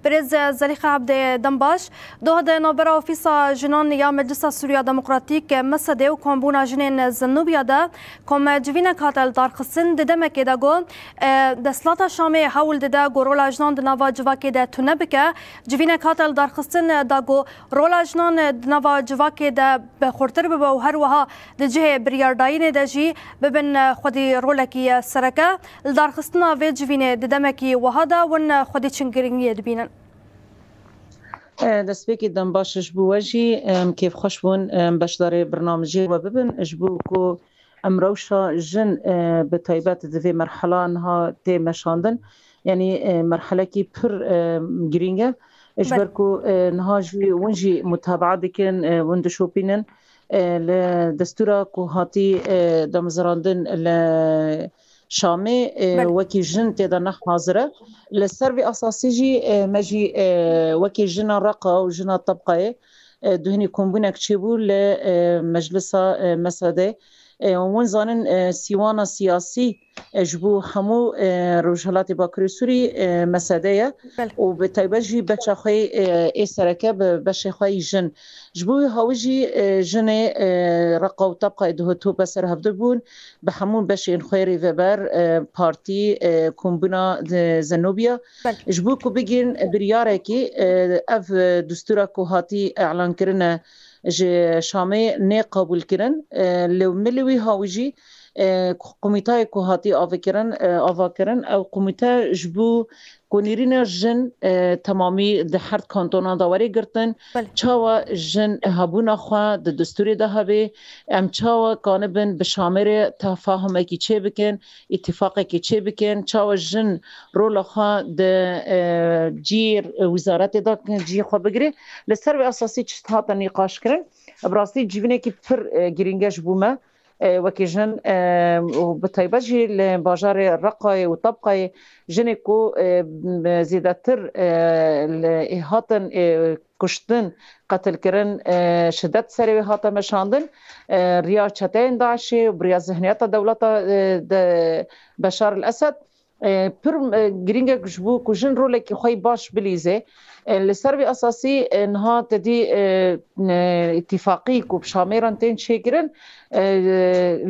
برز زلیخه عبد دنباش دو هده نوبر اوفیسا جنان یا مجلس سوریا دموکراتیک مسده و کمبونا جنین زنوبیا ده کم جوین کاتل دارخصن ددمه که ده گو دسلاتا شامی حول ده گو رولا جنان دنوا جواکی ده تونه بکه جوین کاتل دارخصن ده گو رولا جنان دنوا جواکی ده بخورتر ببا و هر وها ده جه بریارداین ده جی ببن خودی رولکی سرکه دارخصنا و جوین ددمه که وها ده ون خودی چنگرینگی دبینن دەستپێکی دەمباشش بووەژی کێف خۆش بوون بەشدارێ برنامجێ وە ببن ئەش بوو کو ئەم ڕەوشە ژن بە تایبەت دەvê مرحلانها تێ مەشاندن یعنی مرحلەکی پر گرینگە ئەش بەر کو نهاژی ونجی متابعە dikin ون dişopînin li destûra ku hatî damezrandin li Şamê wekî jin têda nexwazir e li ser vê esasî jî me jî wekî jina Reqa û jina Tebqayê duhinî kombûnek çêbû li meclisa Mesedê wan zanin sîwana siyasî ji bo hemû Rojhilatê Bakurê Sûrî Mesedê ye û bi taybet jî beça xwe ê sereke bi beşê xwe jin ji bo hawî jî jinê Reqa û Tebqayê dihotu beser hevdî bûn bi hemû beşên xwe rêveber partî kombûna Zenobia ji bo ku bigîn biryarekî ev distûra ku hatî elankirin ji Şamê nê qebûlkirin li milî wî hawî jî komîtayê ku hatî avakirin ew komîte ji bo konîrîna jin temamî di her kantona de werê girtin çawa jin hebûna xwe di distûrê de hebe em çawa kanibin bi Şamêrê tefahumekî çê bikin îtîfaqekî çê bikin çawa jin rola xwe di cîr wîzaretê de cî xwe bigire li ser vê esasî çi hate nîqaşkirin bi rastî civînekî pir girîng e ji bo me wekî jin û bi taybet jî li bajarê Reqayê û Tebqayê jinê ku zêdetir hatin kuştin qetilkirin şiddet serê wê hate meşandin riya çeteyên Daişê û biriya zihniyeta dewleta Beşar el-Esed pir girîngek ji bo ku jin rolekî xwe baş bilîze li ser vê esasî niha tedî îtîfaqî ku bi Şamêran tên çêkirin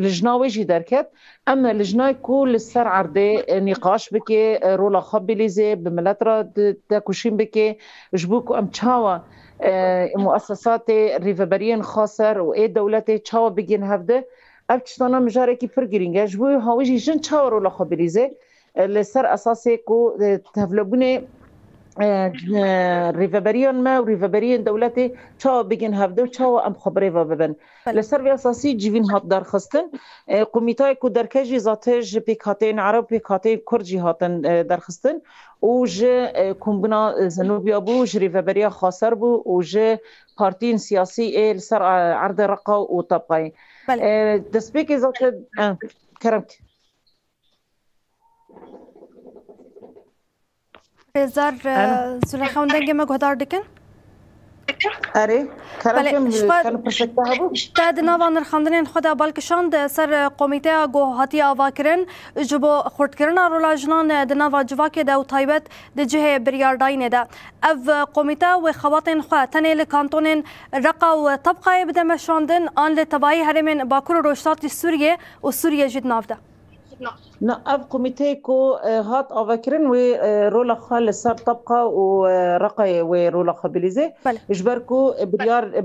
li jina wê jî derket em li jinayê ku li ser erdê nîqaş bike rola xwe bilîze bi millet re tekuşîn bike ji bo ku em çawa muessesatê rêveberiyên xaser û ê dewletê çawa bigîn hevde ev tiştana mijarekî pir girîng e ji bo hawî jî jin çawa rola xwe bilîze li ser esasê ku tevlebûnê rêveberiyan me û rêveberiyên dewletê çawa bigin hevde û çawa em xweberêva bibin li ser vê esasî civîn hat derxistin komîtayê ku derket jî zatê ji pêkhateyên Ereb pêkhateyên Kurd jî hatin derxistin û ji kombûna Zenobia bû ji rêveberiya xaser bû û ji partiyên siyasî ê li ser erdê Reqa û Tebqayê destpêkê zatê kerem Rêzar Züleyxa dengê me guhdar dikin? Erê te di nava nirxandinên xwe de balkişand ser komîteya hatiye avakirin ji bo xurtkirina rola jinan di nava civakê de û taybet di cihê biryardayînê de ev komîte wê xewatên xwe tenê li kantonên Reqa û Tebqayê bide meşandin an li tevahî herêmên Bakur û Rojhilatê Sûriyê û Sûriye jî di nav de ev komîteyê ku hat avakirin wê rola xwe li ser Tebqa û Reqayê wê rola xwe bilîze ji ber ku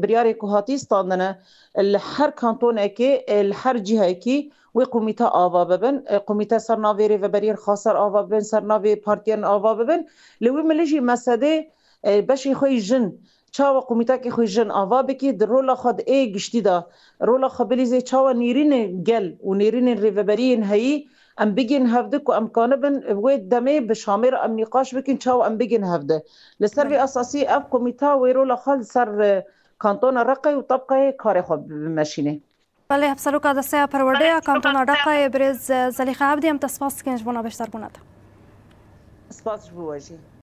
biryarê ku hatî standine li her kantonekê li her cihekî wê komîte ava bibin komîte ser navê rêveberiyên xaser ava bibin ser navê partiyên ava bibin li wê milî jî Mesedê beşê xwe jin çawa komîtekê xwe jin ava bikî di rola xwe di ê giştî de rola xwe bilîze çawa nêrînê gel û nêrînên rêveberiyên heyî em bigin hevde ku em kanibin wê demê bi Şamêr em nîqaş bikin çawa em bigin hevde li ser vê esasî ev komîta wê rola xwe li ser kantona Reqayê û Tebqayê karê xwe bimeşîne Belê hevseroka desteya perwerdeya kantona Reqayê Birêz Zelîxa Ebdî em te spas dikin ji bo beşdarbûna te spas ji bo we jî